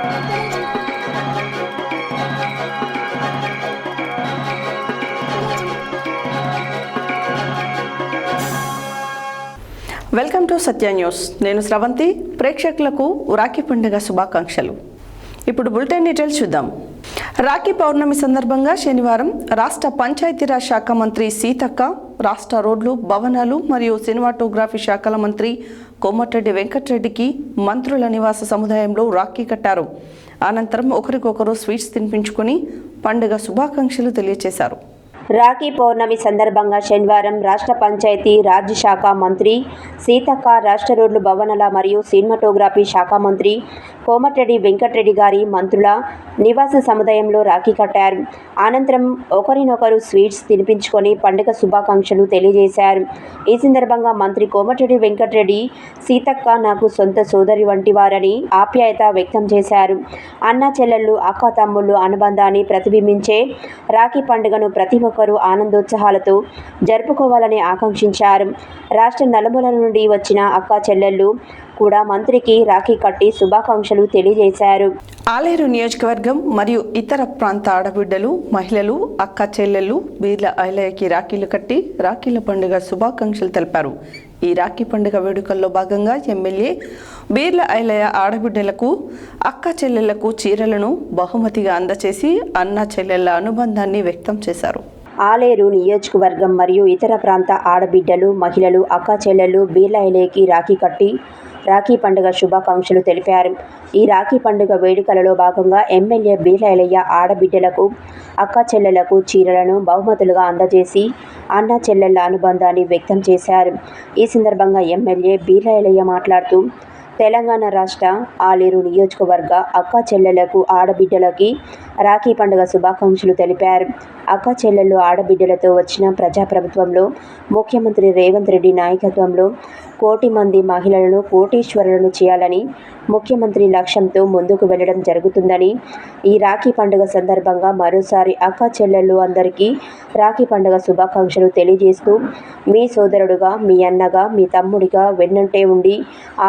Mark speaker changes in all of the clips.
Speaker 1: Welcome to Satya news. నేను స్రవంతి. ప్రేక్షకులకు రాఖీ పండుగ శుభాకాంక్షలు. ఇప్పుడు బులెటిన్ డీటెయిల్స్ చూద్దాం. రాఖీ పౌర్ణమి సందర్భంగా శనివారం రాష్ట్ర పంచాయతీరాజ్ శాఖ మంత్రి సీతక్క, రాష్ట్ర రోడ్లు, భవనాలు మరియు సినిమాటోగ్రఫీ శాఖల మంత్రి కోమటిరెడ్డి వెంకటరెడ్డికి మంత్రుల నివాస సముదాయంలో రాఖీ కట్టారు. అనంతరం ఒకరికొకరు స్వీట్స్ తినిపించుకొని పండుగ శుభాకాంక్షలు తెలియజేశారు.
Speaker 2: రాఖీ పౌర్ణమి సందర్భంగా శనివారం రాష్ట్ర పంచాయతీ రాజ్ శాఖ మంత్రి సీతక్క, రాష్ట్ర రోడ్లు, భవనాల మరియు సినిమాటోగ్రఫీ శాఖ మంత్రి కోమటిరెడ్డి వెంకటరెడ్డి గారి మంత్రుల నివాస సముదాయంలో రాఖీ కట్టారు. అనంతరం ఒకరినొకరు స్వీట్స్ తినిపించుకొని పండుగ శుభాకాంక్షలు తెలియజేశారు. ఈ సందర్భంగా మంత్రి కోమటిరెడ్డి వెంకటరెడ్డి, సీతక్క నాకు సొంత సోదరి వంటి వారని ఆప్యాయత వ్యక్తం చేశారు. అన్న చెల్లెళ్ళు, అక్క తమ్ముళ్ళు అనుబంధాన్ని ప్రతిబింబించే రాఖీ పండుగను ప్రతి ఒక్కరూ ఆనందోత్సాహాలతో జరుపుకోవాలని ఆకాంక్షించారు. రాష్ట్ర నలుమూలల నుండి వచ్చిన అక్క చెల్లెళ్ళు కూడా మంత్రికి రాఖీ కట్టి శుభాకాంక్షలు తెలియజేశారు.
Speaker 1: ఆలేరు నియోజకవర్గం మరియు ఇతర ప్రాంత ఆడబిడ్డలు, మహిళలు, అక్క చెల్లెళ్ళు బీర్ల ఐలయ్యకి రాఖీలు కట్టి రాఖీల పండుగ శుభాకాంక్షలు తెలిపారు. ఈ రాఖీ పండుగ వేడుకల్లో భాగంగా ఎమ్మెల్యే బీర్ల ఐలయ్య ఆడబిడ్డలకు, అక్క చెల్లెళ్లకు చీరలను బహుమతిగా అందజేసి అన్న చెల్లెళ్ల అనుబంధాన్ని వ్యక్తం చేశారు.
Speaker 2: ఆలేరు నియోజకవర్గం మరియు ఇతర ప్రాంత ఆడబిడ్డలు, మహిళలు, అక్క చెల్లెళ్ళు బీర్ల ఐలయ్యకి రాఖీ కట్టి రాఖీ పండుగ శుభాకాంక్షలు తెలిపారు. ఈ రాఖీ పండుగ వేడుకలలో భాగంగా ఎమ్మెల్యే బీర్ల ఐలయ్య ఆడబిడ్డలకు, అక్క చెల్లెళ్లకు చీరలను బహుమతులుగా అందజేసి అన్న చెల్లెళ్ల అనుబంధాన్ని వ్యక్తం చేశారు. ఈ సందర్భంగా ఎమ్మెల్యే బీర్ల ఐలయ్య మాట్లాడుతూ తెలంగాణ రాష్ట్ర ఆలేరు నియోజకవర్గ అక్క చెల్లెళ్లకు, ఆడబిడ్డలకి రాఖీ పండుగ శుభాకాంక్షలు తెలిపారు. అక్క చెల్లెళ్ళు, ఆడబిడ్డలతో వచ్చిన ప్రజాప్రభుత్వంలో ముఖ్యమంత్రి రేవంత్ రెడ్డి నాయకత్వంలో 1 కోటి మంది మహిళలను కోటీశ్వరులను చేయాలని ముఖ్యమంత్రి లక్ష్యంతో ముందుకు వెళ్లడం జరుగుతుందని, ఈ రాఖీ పండుగ సందర్భంగా మరోసారి అక్క చెల్లెళ్ళు అందరికీ రాఖీ పండుగ శుభాకాంక్షలు తెలియజేస్తూ మీ సోదరుడుగా, మీ అన్నగా, మీ తమ్ముడిగా వెన్నంటే ఉండి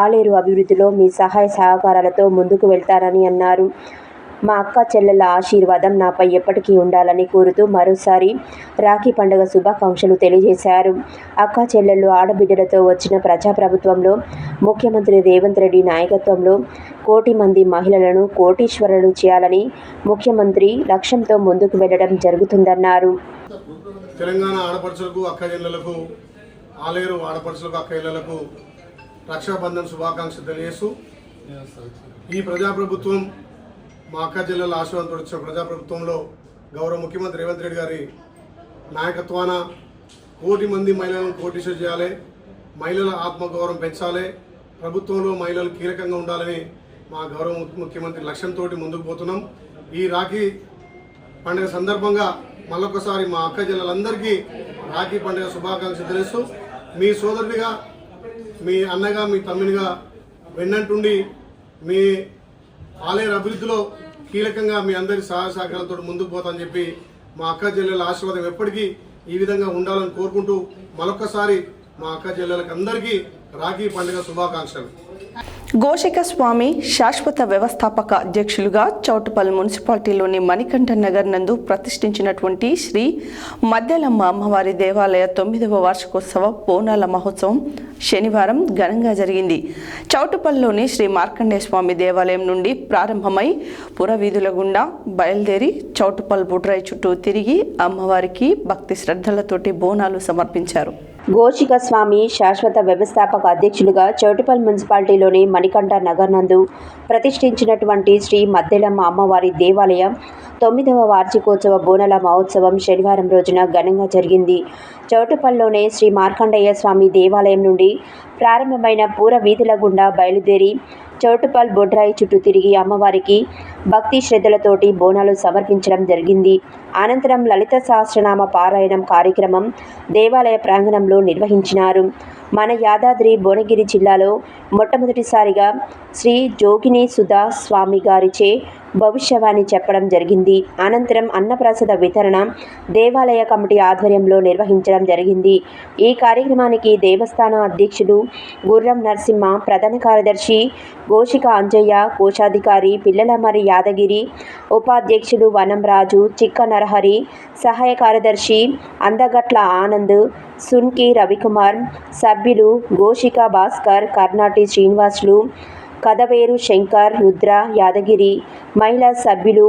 Speaker 2: ఆలేరు అభివృద్ధిలో మీ సహాయ సహకారాలతో ముందుకు వెళ్తారని అన్నారు. మా అక్క చెల్లెళ్ళ ఆశీర్వాదం నాపై ఎప్పటికీ ఉండాలని కోరుతూ మరోసారి రాఖీ పండుగ శుభాకాంక్షలు తెలియజేశారు. అక్క చెల్లెళ్ళు, ఆడబిడ్డలతో వచ్చిన ప్రజాప్రభుత్వంలో ముఖ్యమంత్రి రేవంత్ రెడ్డి నాయకత్వంలో 1 కోటి మంది మహిళలను కోటీశ్వరులు చేయాలని ముఖ్యమంత్రి లక్ష్యంతో ముందుకు వెళ్లడం జరుగుతుందన్నారు.
Speaker 3: తెలంగాణ ఆడపడుచులకు, అక్క చెల్లెలకు, ఆలేరు ఆడపడుచులకు, అక్క చెల్లెలకు రక్షాబంధన్ శుభాకాంక్షలు తెలియజేస్తూ ఈ ప్రజాప్రభుత్వం మా అక్క చెల్లెల ఆశీర్వాదంతో వచ్చిన ప్రజాప్రభుత్వంలో గౌరవ ముఖ్యమంత్రి రేవంత్ రెడ్డి గారి నాయకత్వాన 1 కోటి మంది మహిళలను కోటీశ్వరులు చేయాలి, మహిళల ఆత్మగౌరవం పెంచాలి, ప్రభుత్వంలో మహిళలు కీలకంగా ఉండాలని మా గౌరవ ముఖ్యమంత్రి లక్ష్యంతో ముందుకు పోతున్నాం. ఈ రాఖీ పండుగ సందర్భంగా మళ్ళొకసారి మా అక్క చెల్లెలందరికీ రాఖీ పండుగ శుభాకాంక్షలు తెలుస్తూ మీ సోదరుడిగా, మీ అన్నగా, మీ తమ్మునిగా వెన్నంటుండి మీ ఆలయ అభివృద్ధిలో కీలకంగా మీ అందరి సహాయ సహకారాలతో ముందుకు పోతామని చెప్పి మా అక్క చెల్లెల ఆశీర్వాదం ఎప్పటికీ ఈ విధంగా ఉండాలని కోరుకుంటూ మరొకసారి మా అక్క చెల్లెలకు అందరికీ రాఖీ పండుగ శుభాకాంక్షలు.
Speaker 1: గోషిక స్వామి శాశ్వత వ్యవస్థాపక అధ్యక్షులుగా చౌటుపల్లి మున్సిపాలిటీలోని మణికంఠ నగర్ నందు ప్రతిష్ఠించినటువంటి శ్రీ మద్దెలమ్మ అమ్మవారి దేవాలయ 9వ వార్షికోత్సవ బోనాల మహోత్సవం శనివారం ఘనంగా జరిగింది. చౌటుపల్లిలోని శ్రీ మార్కండేయ స్వామి దేవాలయం నుండి ప్రారంభమై పురవీధుల గుండా బయలుదేరి చౌటుపల్లి బుడ్రాయి చుట్టూ తిరిగి అమ్మవారికి భక్తి శ్రద్ధలతోటి బోనాలు సమర్పించారు.
Speaker 2: గోషిక స్వామి శాశ్వత వ్యవస్థాపక అధ్యక్షులుగా చౌటుపల్లి మున్సిపాలిటీలోని మణికంఠ నగర్ నందు ప్రతిష్ఠించినటువంటి శ్రీ మద్దెలమ్మ అమ్మవారి దేవాలయం 9వ వార్షికోత్సవ బోనాల మహోత్సవం శనివారం రోజున ఘనంగా జరిగింది. చౌటుపల్లిలోని శ్రీ మార్కండేయ స్వామి దేవాలయం నుండి ప్రారంభమైన పూర వీధుల గుండా బయలుదేరి చౌటుపల్లి బొడ్రాయి చుట్టూ తిరిగి అమ్మవారికి భక్తి శ్రద్ధలతోటి బోనాలు సమర్పించడం జరిగింది. అనంతరం లలిత సహస్రనామ పారాయణం కార్యక్రమం దేవాలయ ప్రాంగణంలో నిర్వహించినారు. మన యాదాద్రి భువనగిరి జిల్లాలో మొట్టమొదటిసారిగా శ్రీ జోగిని సుధా స్వామి గారిచే భవిష్యవాణి చెప్పడం జరిగింది. అనంతరం అన్నప్రసాద వితరణ దేవాలయ కమిటీ ఆధ్వర్యంలో నిర్వహించడం జరిగింది. ఈ కార్యక్రమానికి దేవస్థాన అధ్యక్షుడు గుర్రం నరసింహ, ప్రధాన కార్యదర్శి గోషిక అంజయ్య, కోశాధికారి పిల్లలమరి యాదగిరి, ఉపాధ్యక్షుడు వనం రాజు, చిక్క నరహరి, సహాయ కార్యదర్శి అందగట్ల ఆనంద్, సున్కి రవికుమార్, సభ్యులు గోషిక భాస్కర్, కర్ణాటి శ్రీనివాసులు, కదవేరు శంకర్, రుద్ర, యాదగిరి, మహిళా సభ్యులు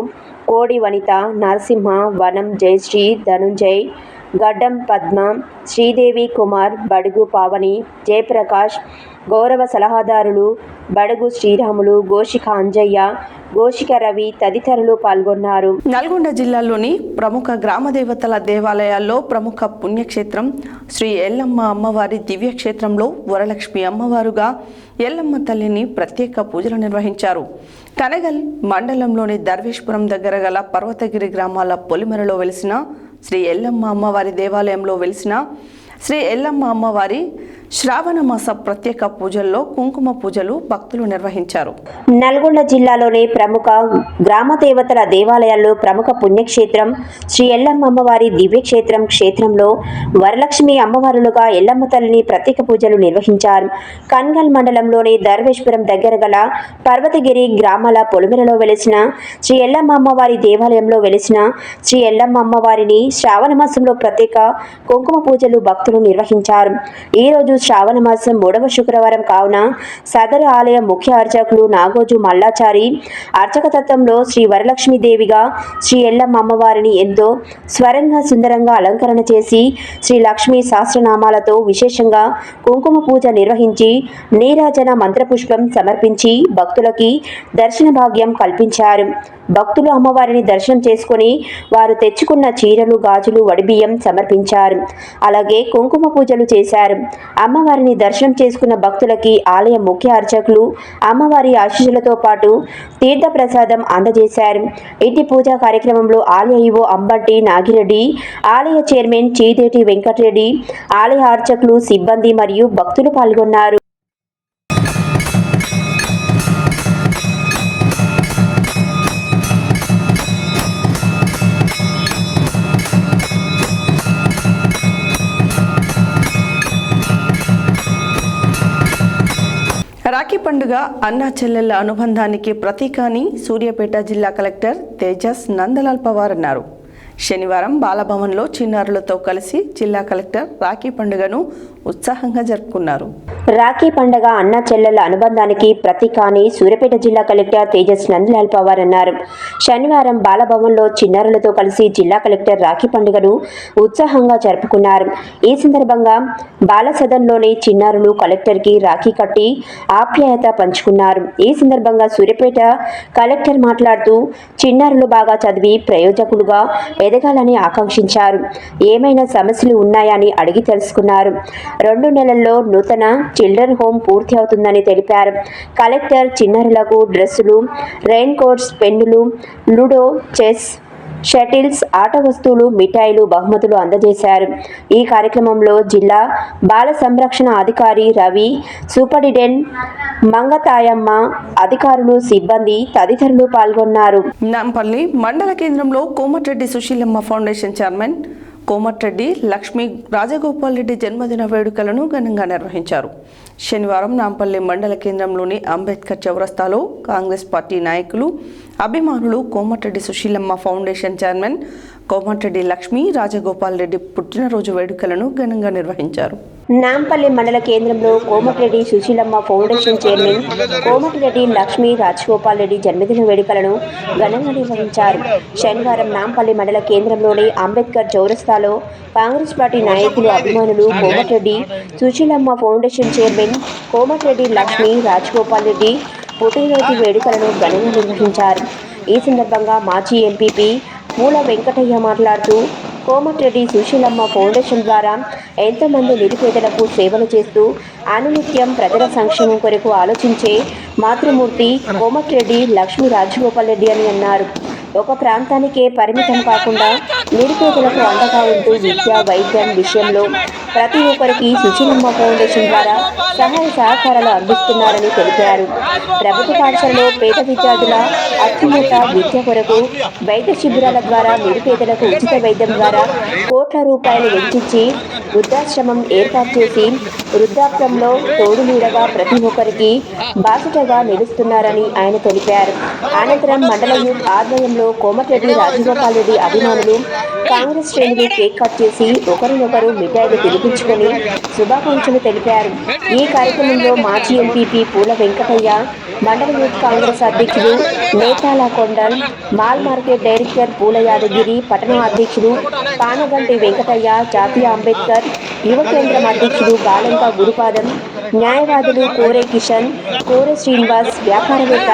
Speaker 2: కోడి వనిత, నరసింహ, వనం జయశ్రీ, ధనుంజయ్, గడ్డం పద్మ, శ్రీదేవి కుమార్, బడుగు పావని, జయప్రకాష్, గౌరవ సలహాదారులు బడుగు శ్రీరాములు, గోషిక అంజయ్య, గోషిక రవి తదితరులు పాల్గొన్నారు.
Speaker 1: నల్గొండ జిల్లాలోని ప్రముఖ గ్రామ దేవతల దేవాలయాల్లో ప్రముఖ పుణ్యక్షేత్రం శ్రీ ఎల్లమ్మ అమ్మవారి దివ్యక్షేత్రంలో వరలక్ష్మి అమ్మవారుగా ఎల్లమ్మ తల్లిని ప్రత్యేక పూజలు నిర్వహించారు. కనగల్ మండలంలోని దర్వేష్పురం దగ్గర గల పర్వతగిరి గ్రామాల పొలిమరలో వెలిసిన శ్రీ ఎల్లమ్మ అమ్మవారి దేవాలయంలో వెలిసిన శ్రీ ఎల్లమ్మ అమ్మవారి శ్రావణ మాస ప్రత్యేక పూజల్లో కుంకుమ పూజలు భక్తులు నిర్వహించారు.
Speaker 2: నల్గొండ జిల్లాలోని ప్రముఖ గ్రామ దేవతల దేవాలయాల్లో ప్రముఖ పుణ్యక్షేత్రం శ్రీ ఎల్లమ్మ అమ్మవారి దివ్యక్షేత్రం క్షేత్రంలో వరలక్ష్మి అమ్మవారులుగా ఎల్లమ్మ తల్లిని ప్రత్యేక పూజలు నిర్వహించారు. కన్గల్ మండలంలోని దర్వేష్పురం దగ్గర గల పర్వతగిరి గ్రామాల పొలిమేరలో వెలిసిన శ్రీ ఎల్లమ్మ అమ్మవారి దేవాలయంలో వెలిసిన శ్రీ ఎల్లమ్మ అమ్మవారిని శ్రావణ మాసంలో ప్రత్యేక కుంకుమ పూజలు భక్తులు నిర్వహించారు. ఈ రోజు శ్రావణ మాసం 3వ శుక్రవారం కావున సదరు ఆలయ ముఖ్య అర్చకులు నాగోజు మల్లాచారి అర్చకతత్వంలో శ్రీ వరలక్ష్మీదేవిగా శ్రీ ఎల్లమ్మ అమ్మవారిని ఎంతో స్వరంగా సుందరంగా అలంకరణ చేసి శ్రీ లక్ష్మీ సహస్రనామాలతో విశేషంగా కుంకుమ పూజ నిర్వహించి నీరాజన మంత్రపుష్పం సమర్పించి భక్తులకి దర్శన భాగ్యం కల్పించారు. భక్తులు అమ్మవారిని దర్శనం చేసుకుని వారు తెచ్చుకున్న చీరలు, గాజులు, వడిబియ్యం సమర్పించారు. అలాగే కుంకుమ పూజలు చేశారు. అమ్మవారిని దర్శనం చేసుకున్న భక్తులకి ఆలయ ముఖ్య అర్చకులు అమ్మవారి ఆశీస్సులతో పాటు తీర్థ ప్రసాదం అందజేశారు. ఇంటి పూజా కార్యక్రమంలో ఆలయ ఈవో అంబట్టి నాగిరెడ్డి, ఆలయ చైర్మన్ చీదేటి వెంకటరెడ్డి, ఆలయ అర్చకులు, సిబ్బంది మరియు భక్తులు పాల్గొన్నారు.
Speaker 1: రాఖీ పండుగ అన్నా చెల్లెళ్ల అనుబంధానికి ప్రతీక అని సూర్యాపేట జిల్లా కలెక్టర్ తేజస్ నందలాల్ పవార్ అన్నారు. శనివారం బాలభవన్లో చిన్నారులతో కలిసి జిల్లా కలెక్టర్ రాఖీ పండుగను ఉత్సాహంగా జరుపుకున్నారు.
Speaker 2: రాఖీ పండుగ అన్న చెల్లెళ్ల అనుబంధానికి ప్రతీక అని సూర్యాపేట జిల్లా కలెక్టర్ తేజస్ నందలాల్ పవార్ అన్నారు. శనివారం బాలభవన్లో చిన్నారులతో కలిసి జిల్లా కలెక్టర్ రాఖీ పండుగను ఉత్సాహంగా జరుపుకున్నారు. ఈ సందర్భంగా బాల సదన్లోని చిన్నారులు కలెక్టర్కి రాఖీ కట్టి ఆప్యాయత పంచుకున్నారు. ఈ సందర్భంగా సూర్యాపేట కలెక్టర్ మాట్లాడుతూ చిన్నారులు బాగా చదివి ప్రయోజకులుగా ఎదగాలని ఆకాంక్షించారు. ఏమైనా సమస్యలు ఉన్నాయని అడిగి తెలుసుకున్నారు. 2 నెలల్లో నూతన చిల్డ్రన్ హోమ్ పూర్తి అవుతుందని తెలిపారు. కలెక్టర్ చిన్నారులకు డ్రెస్సులు, రెయిన్ కోట్స్, పెన్నులు, లూడో, చెస్, షటిల్స్, ఆట వస్తువులు, మిఠాయిలు, బహుమతులు అందజేశారు. ఈ కార్యక్రమంలో జిల్లా బాల సంరక్షణ అధికారి రవి, సూపరింటెండెంట్ మంగతాయమ్మ, అధికారులు, సిబ్బంది తదితరులు పాల్గొన్నారు.
Speaker 1: నాంపల్లి మండల కేంద్రంలో కోమటిరెడ్డి సుశీలమ్మ ఫౌండేషన్ చైర్మన్ కోమటిరెడ్డి లక్ష్మీ రాజగోపాల్ రెడ్డి జన్మదిన వేడుకలను ఘనంగా నిర్వహించారు. శనివారం నాంపల్లి మండల కేంద్రంలోని అంబేద్కర్ చౌరస్తాలో కాంగ్రెస్ పార్టీ నాయకులు, అభిమానులు కోమటిరెడ్డి సుశీలమ్మ ఫౌండేషన్ చైర్మన్ కోమటిరెడ్డి లక్ష్మీ రాజగోపాల్ రెడ్డి పుట్టినరోజు వేడుకలను ఘనంగా నిర్వహించారు.
Speaker 2: నాంపల్లి మండల కేంద్రంలో కోమటిరెడ్డి సుశీలమ్మ ఫౌండేషన్ చైర్మన్ కోమటిరెడ్డి లక్ష్మీ రాజగోపాల్ రెడ్డి జన్మదిన వేడుకలను ఘనంగా నిర్వహించారు. శనివారం నాంపల్లి మండల కేంద్రంలోని అంబేద్కర్ చౌరస్తాలో కాంగ్రెస్ పార్టీ నాయకులు, అభిమానులు కోమటిరెడ్డి సుశీలమ్మ ఫౌండేషన్ చైర్మన్ కోమటిరెడ్డి లక్ష్మీ రాజగోపాల్ రెడ్డి పుట్టినరోజు వేడుకలను ఘనంగా నిర్వహించారు. ఈ సందర్భంగా మాజీ ఎంపీపీ మూల వెంకటయ్య మాట్లాడుతూ కోమటిరెడ్డి సుశీలమ్మ ఫౌండేషన్ ద్వారా ఎంతోమంది నిరుపేదలకు సేవలు చేస్తూ అనునిత్యం ప్రజల సంక్షేమం కొరకు ఆలోచించే మాతృమూర్తి కోమటిరెడ్డి లక్ష్మీ రాజగోపాల్ రెడ్డి అని అన్నారు. ఒక ప్రాంతానికే పరిమితం కాకుండా నిరుపేదలకు అండగా ఉంటూ విద్య వైద్యం విషయంలో ప్రతి ఒక్కరికి సుశీలమ్మ ఫౌండేషన్ ద్వారా సహాయ సహకారాలు అందిస్తున్నారని తెలిపారు. ప్రభుత్వ పాఠశాలలో పేద విద్యార్థుల అత్యున్నత విద్య కొరకు వైద్య శిబిరాల ద్వారా నిరుపేదలకు ఉచిత వైద్యం ద్వారా కోట్ల రూపాయలు వెచ్చించి వృద్ధాశ్రమం ఏర్పాటు చేసి వృద్ధాప్యంలో తోడునీడగా ప్రతి ఒక్కరికి బాసటగా నిలుస్తున్నారని ఆయన తెలిపారు. అనంతరం మండల యూత్ ఆధ్వర్యంలో కోమటిరెడ్డి రాజగోపాల్ రెడ్డి అభిమానులు కాంగ్రెస్ శ్రేణులు కేక్ కట్ చేసి ఒకరినొకరు మిఠాయిలు తినిపించుకొని శుభాకాంక్షలు తెలిపారు. ఈ కార్యక్రమంలో మాజీ ఎంపీపీ పూల వెంకటయ్య, మండల యూత్ కాంగ్రెస్ అధ్యక్షుడు నేతాల కొండల్, మాల్ మార్కెట్ డైరెక్టర్ పూల యాదగిరి, పట్టణ అధ్యక్షుడు పానగంటి వెంకటయ్య, జాతీయ అంబేద్కర్ యువ కేంద్రం అధ్యక్షుడు బాలంక గురుపాదం, న్యాయవాదులు కోరే కిషన్, కోరే శ్రీనివాస్, వ్యాపారవేత్త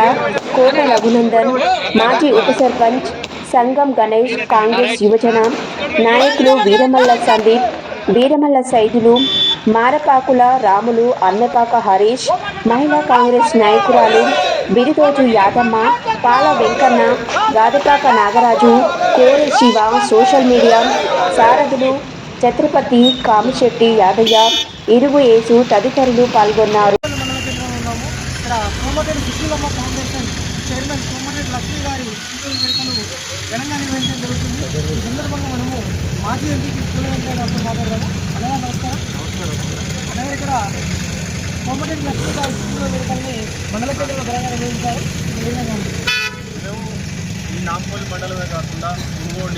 Speaker 2: కోట రఘునందన్, మాజీ ఉప సర్పంచ్ సంగం గణేష్, కాంగ్రెస్ యువజన నాయకులు వీరమల్ల సందీప్, వీరమల్ల సైదులు, మారపాకుల రాములు, అన్నపాక హరీష్, మహిళా కాంగ్రెస్ నాయకురాలు బిరిదోజు యాదమ్మ, పాల వెంకన్న, గాదపాక నాగరాజు, కోరే శివ, సోషల్ మీడియా సారథులు ఛత్రపతి, కామిశెట్టి యాదయ్య, ఇరుగు యేసు తదితరులు పాల్గొన్నారు.
Speaker 4: కోమటిరెడ్డి సుశీలమ్మ ఫౌండేషన్ చైర్మన్ కోమటిరెడ్డి లక్ష్మీ గారి వేడుకలు ఘనంగా నిర్వహించడం జరుగుతుంది. ఈ సందర్భంగా మనము మాజీ ఎంపీకి పూల వెంకయ్య గారితో మాట్లాడదాము. అలాగే నమస్కారం. అలాగే ఇక్కడ కోమటిరెడ్డి లక్ష్మీ గారి స్కూల్ వేడుకల్ని మండల కేంద్రంలో ఘనంగా నిర్వహించారు.
Speaker 5: మేము ఈ నాంపల్లి మండలమే కాకుండా మునుగోడు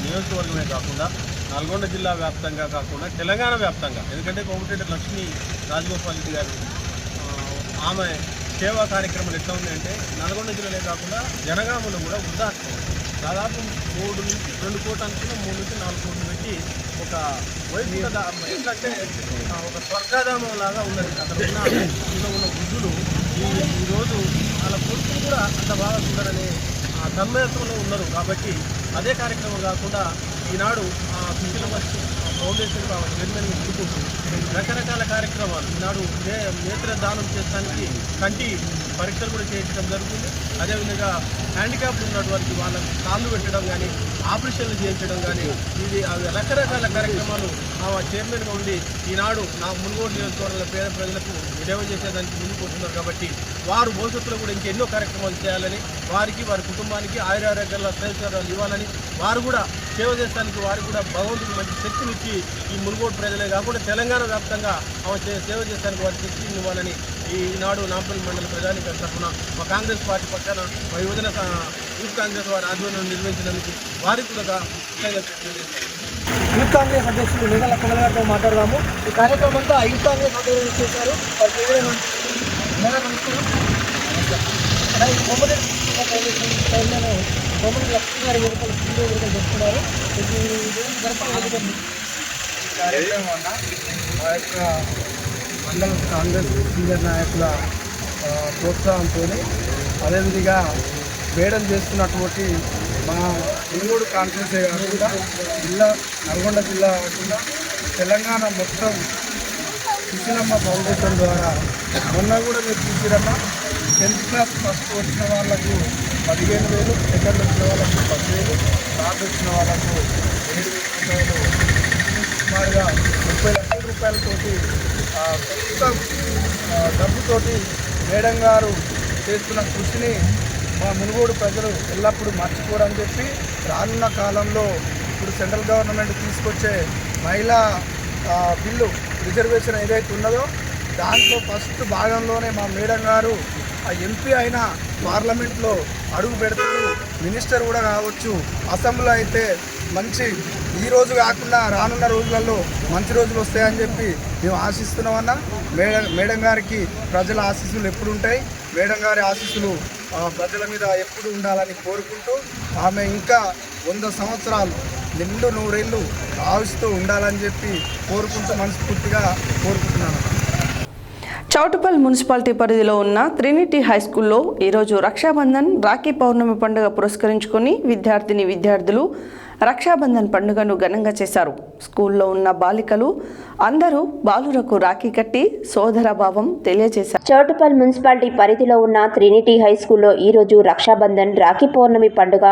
Speaker 5: నియోజకవర్గమే కాకుండా నల్గొండ జిల్లా వ్యాప్తంగా కాకుండా తెలంగాణ వ్యాప్తంగా, ఎందుకంటే కోమటిరెడ్డి లక్ష్మీ రాజగోపాల్ రెడ్డి గారు ఆమె సేవా కార్యక్రమాలు ఎట్లా ఉన్నాయంటే నల్గొండ జిల్లాలే కాకుండా జనగామలో కూడా వృద్ధాశ్రమం దాదాపు 3 నుంచి 2 కోట్ల అనుకున్న 3 నుంచి 4 కోట్లు పెట్టి ఒక వైద్యుల ఏంటంటే ఒక స్వర్గాధామం లాగా ఉన్నది. అక్కడ ఉన్న వృద్ధులు ఈరోజు వాళ్ళ కొడుకులు కూడా అంత బాగా ఉన్నారని తన్మయత్వంలో ఉన్నారు. కాబట్టి అదే కార్యక్రమం కాకుండా ఈనాడు సుశీలమ్మ ఫౌండేషన్ చైర్మన్ ముందుకుంటూ రకరకాల కార్యక్రమాలు ఈనాడు నేత్ర దానం చేయడానికి కంటి పరీక్షలు కూడా చేయించడం జరుగుతుంది. అదేవిధంగా హ్యాండిక్యాప్లు ఉన్నటువంటి వాళ్ళకి కాళ్ళు పెట్టడం కానీ ఆపరేషన్లు చేయించడం కానీ అవి రకరకాల కార్యక్రమాలు చైర్మన్గా ఉండి ఈనాడు మునుగోడు నియోజకవర్గంలో పేద ప్రజలకు సేవ చేసేదానికి ముందుకు వస్తున్నారు. కాబట్టి వారు భవిష్యత్తులో కూడా ఇంకెన్నో కార్యక్రమాలు చేయాలని, వారికి వారి కుటుంబానికి ఆయురారోగ్యాల శ్రేయస్కరాలు ఇవ్వాలని, వారు కూడా సేవ చేస్తానికి వారికి కూడా భగవంతుడు మంచి శక్తినిచ్చి ఈ మునుగోడు ప్రజలే కాకుండా తెలంగాణ వ్యాప్తంగా సేవ చేస్తానికి వారి శక్తిని ఇవ్వాలని ఈనాడు నాంపల్లి మండల ప్రజానిక తరఫున మా కాంగ్రెస్ పార్టీ పక్కన మా యువజన యూత్ కాంగ్రెస్ వారి ఆధ్వర్యంలో నిర్వహించినందుకు వారికి కూడా
Speaker 4: యూత్ కాంగ్రెస్ అధ్యక్షులు నేతల కొండల గారితో మాట్లాడదాము. ఈ కార్యక్రమం అంతా యూత్ కాంగ్రెస్ ఆధ్వర్యంలో చేశారు. అలాగే కోమటిరెడ్డి లక్ష్మీ గారి వేడుకలు చెప్తున్నారు.
Speaker 5: కార్యక్రమం అన్న మా యొక్క మండల కాంగ్రెస్ సీనియర్ నాయకుల ప్రోత్సాహంతో అదేవిధంగా వేయడం చేస్తున్నటువంటి మా మునుగోడు కాన్ఫరెన్సే కాకుండా నల్గొండ జిల్లా కాకుండా తెలంగాణ మొత్తం సుశీలమ్మ ఫౌండేషన్ ద్వారా మొన్న కూడా మీరు చూసిరమ్మా 10th క్లాస్ ఫస్ట్ వచ్చిన వాళ్ళకు 15,000, సెకండ్ వచ్చిన వాళ్ళకు 10,000, థర్డ్ వచ్చిన వాళ్ళకు 7,000 రూపాయలు, సుమారుగా 30 లక్షల రూపాయలతోటి కొంత డబ్బుతోటి మేడం గారు చేస్తున్న కృషిని మా మునుగోడు ప్రజలు ఎల్లప్పుడూ మర్చిపోరని చెప్పి రానున్న కాలంలో ఇప్పుడు సెంట్రల్ గవర్నమెంట్ తీసుకొచ్చే మహిళా బిల్లు రిజర్వేషన్ ఏదైతే ఉన్నదో దాంట్లో ఫస్ట్ భాగంలోనే మా మేడం గారు ఎంపీ అయినా పార్లమెంట్లో అడుగు పెడతారు, మినిస్టర్ కూడా కావచ్చు. అసెంబ్లీలో అయితే మంచి ఈరోజు కాకుండా రానున్న రోజులలో మంచి రోజులు వస్తాయని చెప్పి మేము ఆశిస్తున్నామన్నా. మేడం గారికి ప్రజల ఆశీస్సులు ఎప్పుడు ఉంటాయి, మేడం గారి ఆశీస్సులు ప్రజల మీద ఎప్పుడు ఉండాలని కోరుకుంటూ ఆమె ఇంకా 100 సంవత్సరాలు నిండు 100 ఏళ్ళు ఆవిస్తూ ఉండాలని చెప్పి కోరుకుంటూ మనస్ఫూర్తిగా కోరుకుంటున్నాను.
Speaker 1: చౌటుపల్ మున్సిపాలిటీ పరిధిలో ఉన్న ట్రినిటీ హై స్కూల్లో ఈరోజు రక్షాబంధన్ రాఖీ పౌర్ణమి పండుగ పురస్కరించుకొని విద్యార్థులు రక్షాబంధన్ పండుగను ఘనంగా చేశారు. స్కూల్లో ఉన్న బాలికలు అందరూ బాలురకు రాఖీ కట్టి సోదరభావం తెలియజేశారు.
Speaker 2: చౌటుప్పల్ మున్సిపాలిటీ పరిధిలో ఉన్న ట్రినిటీ హై స్కూల్లో ఈరోజు రక్షాబంధన్ రాఖీ పౌర్ణమి పండుగ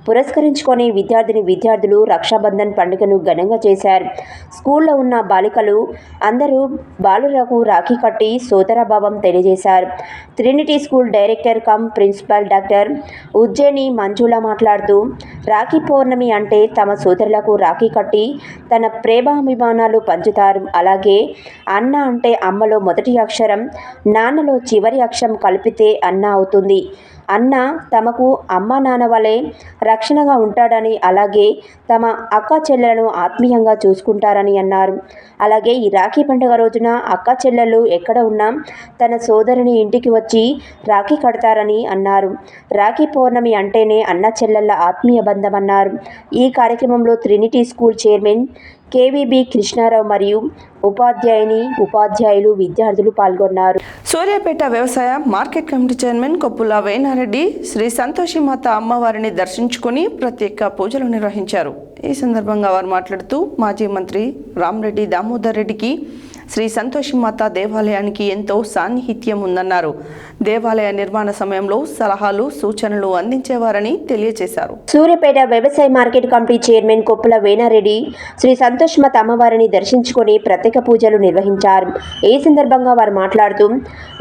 Speaker 2: పురస్కరించుకొని విద్యార్థులు రక్షాబంధన్ పండుగను ఘనంగా చేశారు. స్కూల్లో ఉన్న బాలికలు అందరూ బాలురకు రాఖీ కట్టి సోదరభావం తెలియజేశారు. Trinity school director cum principal doctor Ujjaini Manjula మాట్లాడుతూ రాఖీ పౌర్ణమి అంటే తమ సోదరులకు రాఖీ కట్టి తన ప్రేమాభిమానాలు పంచుతారు. అలాగే అన్న అంటే అమ్మలో మొదటి అక్షరం, నాన్నలో చివరి అక్షరం కలిపితే అన్న అవుతుంది. అన్న తమకు అమ్మ నాన్న వలె రక్షణగా ఉంటాడని, అలాగే తమ అక్క చెల్లెలను ఆత్మీయంగా చూసుకుంటారని అన్నారు. అలాగే ఈ రాఖీ పండుగ రోజున అక్క చెల్లెళ్ళు ఎక్కడ ఉన్నా తన సోదరుని ఇంటికి వచ్చి రాఖీ కడతారని అన్నారు. రాఖీ పౌర్ణమి అంటేనే అన్న చెల్లెళ్ళ ఆత్మీయ బంధం అన్నారు. ఈ కార్యక్రమంలో Trinity school chairman KVB Krishna Rao మరియు ఉపాధ్యాయులు విద్యార్థులు పాల్గొన్నారు.
Speaker 1: సూర్యాపేట వ్యవసాయ market committee chairman Koppula Vena Reddy Sri Santoshi Mata అమ్మవారిని దర్శించుకొని ప్రత్యేక పూజలు నిర్వహించారు. ఈ సందర్భంగా వారు మాట్లాడుతూ మాజీ మంత్రి రామరెడ్డి దామోదర్ రెడ్డికి శ్రీ సంతోషిమాత దేవాలయానికి ఎంతో సాన్నిహిత్యం ఉందన్నారు. దేవాలయ నిర్మాణ సమయంలో సలహాలు సూచనలు అందించేవారని తెలియజేశారు.
Speaker 2: సూర్యాపేట వ్యవసాయ market committee chairman Koppula Vena Reddy Sri Santoshi Mata అమ్మవారిని దర్శించుకొని ప్రత్యేక పూజలు నిర్వహించారు. ఈ సందర్భంగా వారు మాట్లాడుతూ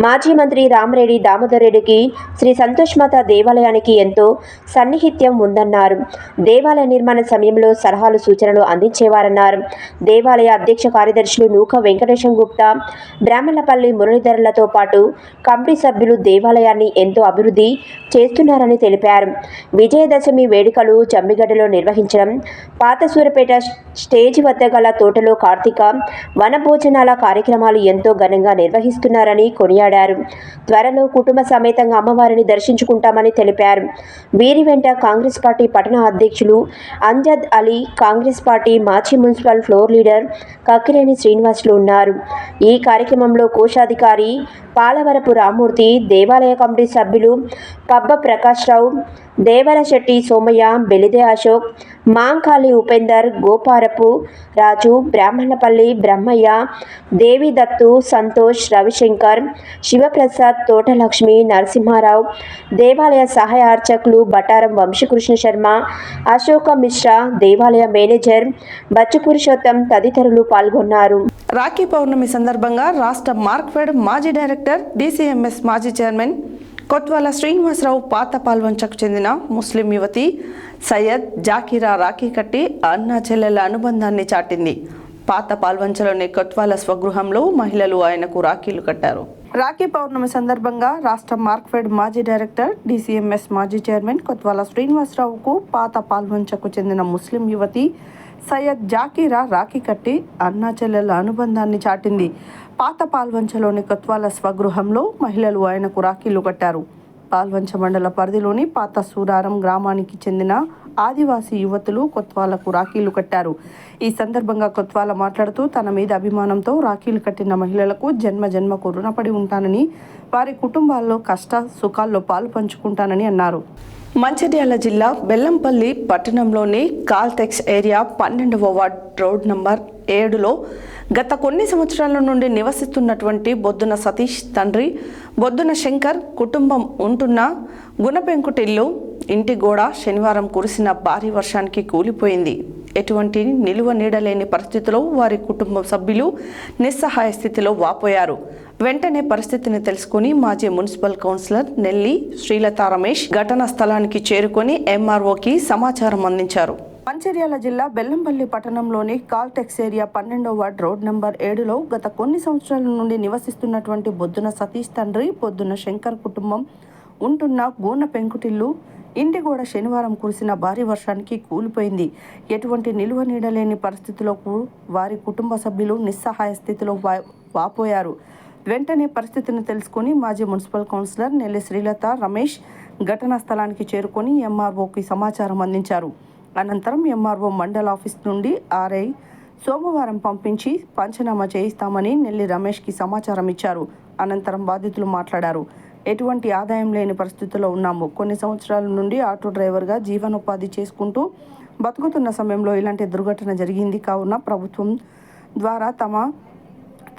Speaker 2: మాజీ మంత్రి రామరెడ్డి దామోదర్ రెడ్డికి శ్రీ సంతోషిమాత దేవాలయానికి ఎంతో సన్నిహిత్యం ఉందన్నారు. దేవాలయ నిర్మాణ సమయంలో సలహాలు సూచనలు అందించేవారన్నారు. దేవాలయ అధ్యక్ష కార్యదర్శులు నూక వెంకటేశ్వర గుప్తా, బ్రాహ్మణపల్లి మురళీధరలతో పాటు కమిటీ సభ్యులు దేవాలయాన్ని ఎంతో అభివృద్ధి చేస్తున్నారని తెలిపారు. విజయదశమి వేడుకలు జమ్మిగడ్డలో నిర్వహించడం, పాత సూర్యాపేట స్టేజ్ వద్ద గల తోటలో కార్తీక వనభోజనాల కార్యక్రమాలు ఎంతో ఘనంగా నిర్వహిస్తున్నారని కొనియాడారు. త్వరలో కుటుంబ సమేతంగా అమ్మవారిని దర్శించుకుంటామని తెలిపారు. వీరి వెంట కాంగ్రెస్ పార్టీ పట్టణ అధ్యక్షులు అంజద్ అలీ, కాంగ్రెస్ పార్టీ మాజీ municipal floor leader Kakkireni Srinivasulu ఉన్నారు. ఈ కార్యక్రమంలో కోశాధికారి పాలవరపు రామూర్తి, దేవాలయ కమిటీ సభ్యులు పబ్బ ప్రకాశ్రావు, దేవరశెట్టి సోమయ్య, బెలిదే అశోక్, మాంకాళి ఉపేందర్, గోపారపు రాజు, బ్రాహ్మణపల్లి బ్రహ్మయ్య, దేవిదత్తు, సంతోష్, రవిశంకర్, శివప్రసాద్, తోటలక్ష్మి, నరసింహారావు, దేవాలయ సహాయ అర్చకులు బటారం వంశీకృష్ణ శర్మ, అశోక మిశ్రా, దేవాలయ మేనేజర్ బచ్చు పురుషోత్తం తదితరులు పాల్గొన్నారు.
Speaker 1: రాఖీ పౌర్ణమి సందర్భంగా రాష్ట్ర మార్క్ఫెడ్ మాజీ డైరెక్టర్, డీసీఎంఎస్ మాజీ చైర్మన్ కొత్వాల శ్రీనివాసరావు పాత పాల్వంచకు చెందిన ముస్లిం యువతి సయ్యద్ జాకీరా రాఖీ కట్టి అన్నా చెల్లెల అనుబంధాన్ని చాటింది. పాత పాల్వంచలోని కొత్వాల స్వగృహంలో మహిళలు ఆయనకు రాఖీలు కట్టారు. రాఖీ పౌర్ణమి సందర్భంగా రాష్ట్ర మార్క్ఫెడ్ మాజీ డైరెక్టర్, డీసీఎంఎస్ మాజీ చైర్మన్ కొత్వాల శ్రీనివాసరావుకు పాత పాల్వంచకు చెందిన ముస్లిం యువతి సయ్యద్ జాకీరా రాఖీ కట్టి అన్నా చెల్లెల అనుబంధాన్ని చాటింది. పాత పాల్వంచలోని కొత్వాల స్వగృహంలో మహిళలు ఆయనకు రాఖీలు కట్టారు. పాల్వంచ మండల పరిధిలోని పాత సూరారం గ్రామానికి చెందిన ఆదివాసీ యువతులు కొత్వాలకు రాఖీలు కట్టారు. ఈ సందర్భంగా కొత్వాల మాట్లాడుతూ తన మీద అభిమానంతో రాఖీలు కట్టిన మహిళలకు జన్మకు రుణపడి ఉంటానని, వారి కుటుంబాల్లో కష్ట సుఖాల్లో పాలు పంచుకుంటానని అన్నారు. మంచిర్యాల జిల్లా బెల్లంపల్లి పట్టణంలోని కాల్టెక్స్ ఏరియా 12వ వార్డ్ రోడ్ నంబర్ 7లో గత కొన్ని సంవత్సరాల నుండి నివసిస్తున్నటువంటి బొద్దున సతీష్ తండ్రి బొద్దున శంకర్ కుటుంబం ఉంటున్న గుణపెంకుటిల్లు ఇంటి గోడ శనివారం కురిసిన భారీ వర్షానికి కూలిపోయింది. ఎటువంటి నిలువ నీడలేని పరిస్థితిలో వారి కుటుంబ సభ్యులు నిస్సహాయ స్థితిలో వాపోయారు. వెంటనే పరిస్థితిని తెలుసుకుని మాజీ మున్సిపల్ కౌన్సిలర్ నెల్లి శ్రీలత రమేష్ ఘటనా స్థలానికి చేరుకొని ఎంఆర్ఓకి సమాచారం అందించారు. మంచిర్యాల జిల్లా బెల్లంపల్లి పట్టణంలోని కాల్టెక్స్ ఏరియా 12వ వార్డ్ రోడ్ నంబర్ 7లో గత కొన్ని సంవత్సరాల నుండి నివసిస్తున్నటువంటి బొద్దున సతీష్ తండ్రి బొద్దున శంకర్ కుటుంబం ఉంటున్న గూన పెంకుటిల్లు ఇంటి గోడ శనివారం కురిసిన భారీ వర్షానికి కూలిపోయింది. ఎటువంటి నిలువ నీడలేని పరిస్థితిలో వారి కుటుంబ సభ్యులు నిస్సహాయ స్థితిలో వాపోయారు. వెంటనే పరిస్థితిని తెలుసుకుని మాజీ మున్సిపల్ కౌన్సిలర్ నెల్లి శ్రీలత రమేష్ ఘటనా స్థలానికి చేరుకొని ఎంఆర్ఓకి సమాచారం అందించారు. అనంతరం ఎంఆర్ఓ మండల ఆఫీస్ నుండి ఆర్ఐ సోమవారం పంపించి పంచనామా చేయిస్తామని నెల్లి రమేష్కి సమాచారం ఇచ్చారు. అనంతరం బాధితులు మాట్లాడారు. ఎటువంటి ఆదాయం లేని పరిస్థితుల్లో ఉన్నాము. కొన్ని సంవత్సరాల నుండి ఆటో డ్రైవర్గా జీవనోపాధి చేసుకుంటూ బతుకుతున్న సమయంలో ఇలాంటి దుర్ఘటన జరిగింది. కావున ప్రభుత్వం ద్వారా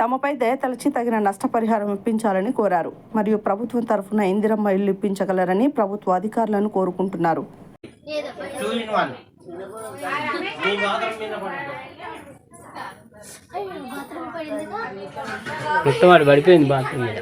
Speaker 1: తమపై దయతలచి తగిన నష్టపరిహారం ఇప్పించాలని కోరారు. మరియు ప్రభుత్వం తరఫున ఇందిరమ్మ ఇల్లు ఇప్పించగలరని ప్రభుత్వ అధికారులను కోరుకుంటున్నారు.
Speaker 6: మొత్తం వాడు పడిపోయింది బాత్రూమ్ మీద.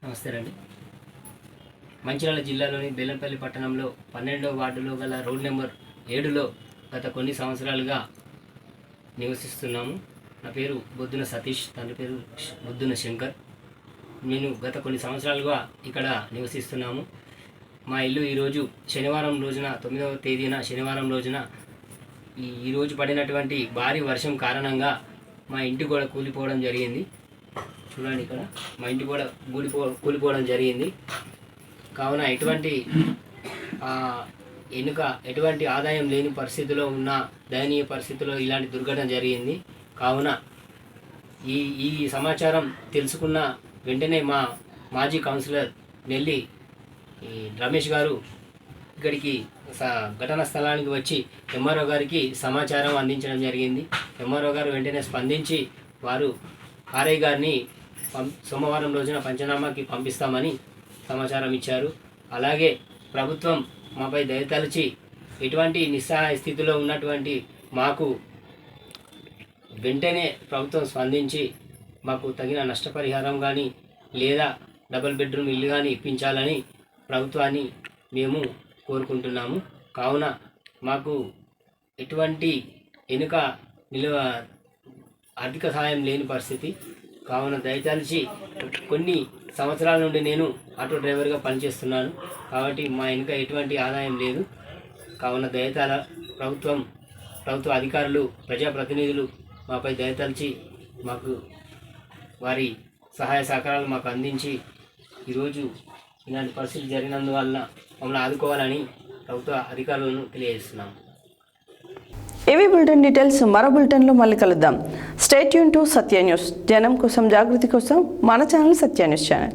Speaker 6: నమస్తే అండి. మంచిర్యాల జిల్లాలోని బెల్లంపల్లి పట్టణంలో 12వ వార్డులో గల రోడ్ నెంబర్ 7లో గత కొన్ని సంవత్సరాలుగా నివసిస్తున్నాము. నా పేరు బొద్దున సతీష్, తండ్రి పేరు బొద్దున శంకర్. నేను గత కొన్ని సంవత్సరాలుగా ఇక్కడ నివసిస్తున్నాము. మా ఇల్లు ఈరోజు శనివారం రోజున 9వ తేదీన శనివారం రోజున ఈరోజు పడినటువంటి భారీ వర్షం కారణంగా మా ఇంటి గోడ కూలిపోవడం జరిగింది. చూడండి, ఇక్కడ మా ఇంటి గోడ కూలిపోవడం జరిగింది. కావున ఎటువంటి ఆదాయం లేని పరిస్థితిలో ఉన్న దయనీయ పరిస్థితిలో ఇలాంటి దుర్ఘటన జరిగింది. కావున ఈ సమాచారం తెలుసుకున్న వెంటనే మా మాజీ కౌన్సిలర్ నెల్లి రమేష్ గారు ఇక్కడికి ఘటనా స్థలానికి వచ్చి ఎంఆర్ఓ గారికి సమాచారం అందించడం జరిగింది. ఎంఆర్ఓ గారు వెంటనే స్పందించి వారు ఆర్ఐ గారిని సోమవారం రోజున పంచనామాకి పంపిస్తామని సమాచారం ఇచ్చారు. అలాగే ప్రభుత్వం మాపై దయతలచి ఎటువంటి నిస్సహాయ స్థితిలో ఉన్నటువంటి మాకు వెంటనే ప్రభుత్వం స్పందించి మాకు తగిన నష్టపరిహారం కానీ లేదా డబుల్ బెడ్రూమ్ ఇల్లు కానీ ఇప్పించాలని ప్రభుత్వాన్ని మేము కోరుకుంటున్నాము. కావున మాకు ఎటువంటి ఆర్థిక సహాయం లేని పరిస్థితి. కావున దయతలిచి కొన్ని సంవత్సరాల నుండి నేను ఆటో డ్రైవర్గా పనిచేస్తున్నాను. కాబట్టి మా ఎటువంటి ఆదాయం లేదు. కావున ప్రభుత్వ అధికారులు, ప్రజాప్రతినిధులు మాపై దయతలిచి మాకు వారి సహాయ సహకారాలు మాకు అందించి ఈరోజు ఇలాంటి పరిస్థితులు జరిగినందువల్ల మమ్మల్ని ఆదుకోవాలని ప్రభుత్వ అధికారులను తెలియజేస్తున్నాము.
Speaker 1: ఏవీ బులెటిన్ డీటెయిల్స్ మరో బులెటిన్లో మళ్ళీ కలుద్దాం. Stay tune to Satya news. జనం కోసం, జాగృతి కోసం మన ఛానల్ సత్య న్యూస్ ఛానల్.